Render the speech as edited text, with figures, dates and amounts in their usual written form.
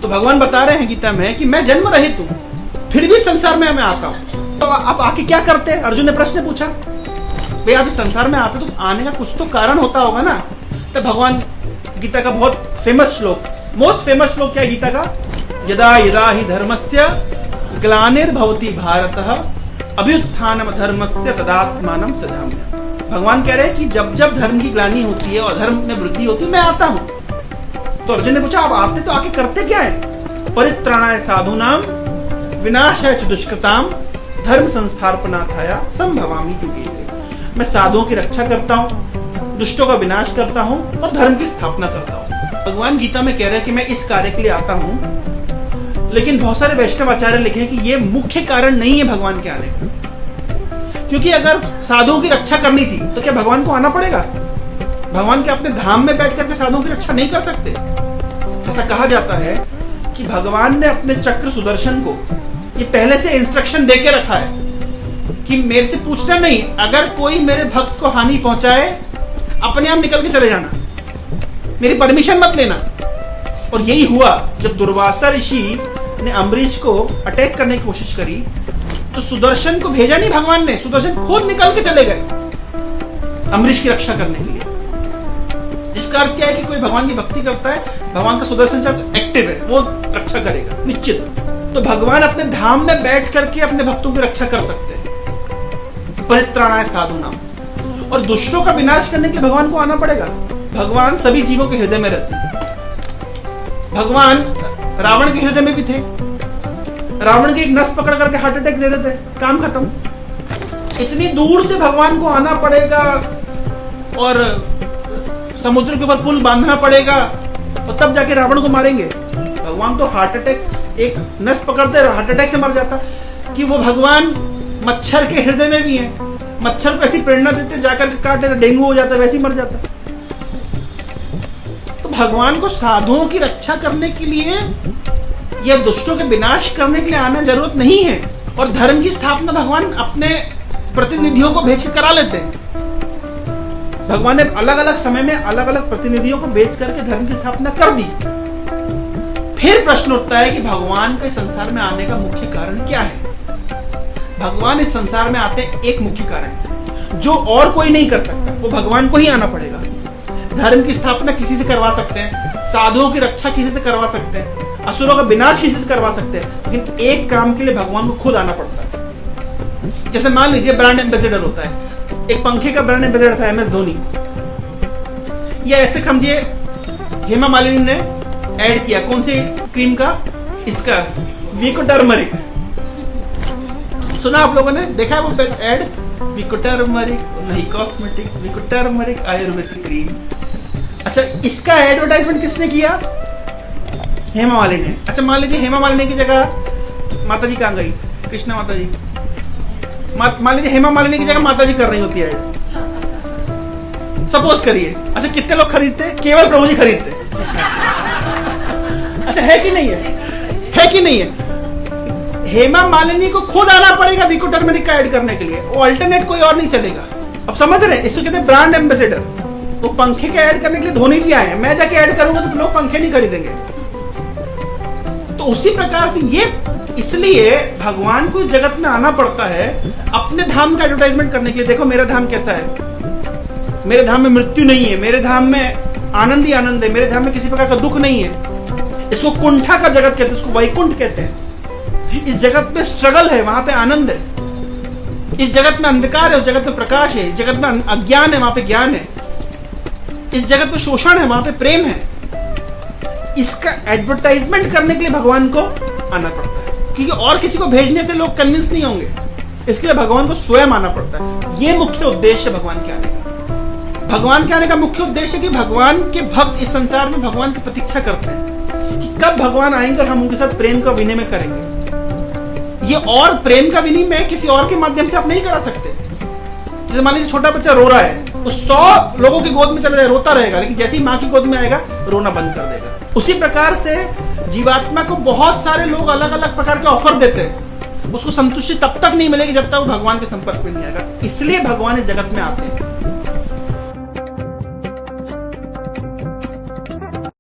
तो भगवान बता रहे हैं गीता में कि मैं जन्म रहित हूं, फिर भी संसार में मैं आता हूं। तो आप आके क्या करते हैं? अर्जुन ने प्रश्न पूछा, भाई आप इस संसार में आते तो आने का कुछ तो कारण होता होगा ना। तो भगवान गीता का बहुत फेमस श्लोक, मोस्ट फेमस श्लोक क्या है गीता का? यदा यदा ही धर्मस्य ग्लानिर्भवति भारतः अभ्युत्थानम धर्मस्य तदात्मानं सृजाम्यहम्। भगवान कह रहे हैं कि जब जब धर्म की ग्लानि होती है और धर्म में वृद्धि होती है मैं आता हूं। तो अर्जुन ने पूछा आप आते तो आके करते क्या है? परित्राणाय साधूनां विनाशाय च दुष्कृतां धर्म संस्थापनार्थाय संभवामि युगे। मैं साधुओं की रक्षा करता हूं, दुष्टों का विनाश करता हूं और धर्म की स्थापना करता हूं। भगवान गीता में कह रहे हैं कि मैं इस कार्य के लिए आता हूं, लेकिन बहुत सारे वैष्णव आचार्य लिखे हैं कि ये मुख्य कारण नहीं है भगवान के आने का। क्योंकि अगर साधुओं की रक्षा करनी थी तो क्या भगवान को आना पड़ेगा? भगवान के अपने धाम में बैठ करके साधुओं की रक्षा नहीं कर सकते? ऐसा कहा जाता है कि भगवान ने अपने चक्र सुदर्शन को ये पहले से इंस्ट्रक्शन देके रखा है कि मेरे से पूछना नहीं, अगर कोई मेरे भक्त को हानि पहुंचाए अपने आप निकल के चले जाना, मेरी परमिशन मत लेना। और यही हुआ जब दुर्वासा ऋषि ने अम्बरीश को अटैक करने की कोशिश करी तो सुदर्शन को भेजा नहीं भगवान ने, सुदर्शन खुद निकल के चले गए अम्बरीश की रक्षा करने के लिए। जिसका अर्थ क्या है कि कोई भगवान की भक्ति करता है, भगवान का सुदर्शन चक्र एक्टिव है, वो रक्षा करेगा निश्चित। तो भगवान अपने धाम में बैठ करके अपने भक्तों की रक्षा कर सकते हैं। परित्राणाय साधूनां, और दुष्टों का विनाश करने के लिए भगवान को आना पड़ेगा। भगवान सभी जीवों के हृदय में रहते हैं। भगवान रावण के हृदय में भी थे, रावण की एक नस पकड़ करके हार्ट अटैक दे देते, काम खत्म। इतनी दूर से भगवान को आना पड़ेगा और समुद्र के ऊपर पुल बांधना पड़ेगा और तब जाके रावण को मारेंगे। भगवान तो हार्ट अटैक, एक नस पकड़ते हार्ट अटैक से मर जाता कि वो भगवान मच्छर के हृदय में भी है, मच्छर को ऐसी प्रेरणा देते जाकर के काट लेते, डेंगू हो जाता, वैसे ही मर जाता। तो भगवान को साधुओं की रक्षा करने के लिए या दुष्टों के विनाश करने के लिए आना जरूरत नहीं है। और धर्म की स्थापना भगवान अपने प्रतिनिधियों को भेज कर करा लेते हैं। भगवान ने अलग अलग समय में अलग अलग प्रतिनिधियों को भेज करके धर्म की स्थापना कर दी। फिर प्रश्न उठता है कि भगवान के संसार में आने का मुख्य कारण क्या है? भगवान इस संसार में आते हैं एक मुख्य कारण से, जो और कोई नहीं कर सकता, वो भगवान को ही आना पड़ेगा। धर्म की स्थापना किसी से करवा सकते हैं, साधुओं की रक्षा किसी से करवा सकते हैं, असुरों का विनाश किसी से करवा सकते हैं, लेकिन एक काम के लिए भगवान को खुद आना पड़ता है। जैसे मान लीजिए ब्रांड एम्बेसडर होता है, एक पंखे का ब्रांड एम्बेसडर था MS धोनी, या ऐसे समझिए हेमा मालिनी ने ऐड किया कौन सी क्रीम का, इसका वीको टर्मरिक। सुना आप लोगों ने, देखा है वो ऐड? वीको टर्मरिक नहीं कॉस्मेटिक, वीको टर्मरिक आयुर्वेदिक क्रीम। अच्छा, इसका एडवर्टाइजमेंट किसने किया? हेमा मालिनी ने। अच्छा, मान लीजिए हेमा मालिनी की जगह माता जी कहाँ गई? कृष्णा माता जी। मान लीजिए हेमा मालिनी की जगह माता जी कर रही होती है ऐड, सपोज करिए। अच्छा, कितने लोग खरीदते? केवल प्रभु जी खरीदते। अच्छा, है कि नहीं है? है कि नहीं है? हेमा मालिनी को खुद आना पड़ेगा वीको टर्मरिक का ऐड करने के लिए, वो अल्टरनेट कोई और नहीं चलेगा। अब समझ रहे हैं? इसको कहते हैं ब्रांड एम्बेसडर। वो पंखे के ऐड करने के लिए धोनी जी आए हैं, मैं जाके ऐड करूंगा तो लोग पंखे नहीं खरीदेंगे। तो उसी प्रकार से ये इसलिए भगवान को इस जगत में आना पड़ता है अपने धाम का एडवर्टाइजमेंट करने के लिए। देखो मेरा धाम कैसा है, मेरे धाम में मृत्यु नहीं है, मेरे धाम में आनंद ही आनंद है, मेरे धाम में किसी प्रकार का दुख नहीं है। इसको कुंठा का जगत कहते हैं, इसको वैकुंठ कहते हैं। इस जगत में स्ट्रगल है, वहां पे आनंद है। इस जगत में अंधकार है, उस जगत में प्रकाश है। इस जगत में अज्ञान है, वहां पे ज्ञान है। इस जगत में शोषण है, वहां पे प्रेम है। इसका एडवर्टाइजमेंट करने के लिए भगवान को आना पड़ता है, क्योंकि और किसी को भेजने से लोग कन्विंस नहीं होंगे। इसके लिए भगवान को स्वयं आना पड़ता है। ये मुख्य उद्देश्य है भगवान के आने का। भगवान के आने का मुख्य उद्देश्य है कि भगवान के भक्त इस संसार में भगवान की प्रतीक्षा करते हैं कि कब भगवान आएंगे और हम उनके साथ प्रेम का विनिमय करेंगे। ये और प्रेम का विनिमय किसी और के माध्यम से आप नहीं करा सकते। जैसे मान लीजिए छोटा बच्चा रो रहा है, वो 100 लोगों की गोद में चला जाए, रोता रहेगा, लेकिन जैसे ही माँ की गोद में आएगा रोना बंद कर देगा। उसी प्रकार से जीवात्मा को बहुत सारे लोग अलग अलग प्रकार के ऑफर देते हैं, उसको संतुष्टि तब तक नहीं मिलेगी जब तक वो भगवान के संपर्क में नहीं आएगा। इसलिए भगवान इस जगत में आते हैं।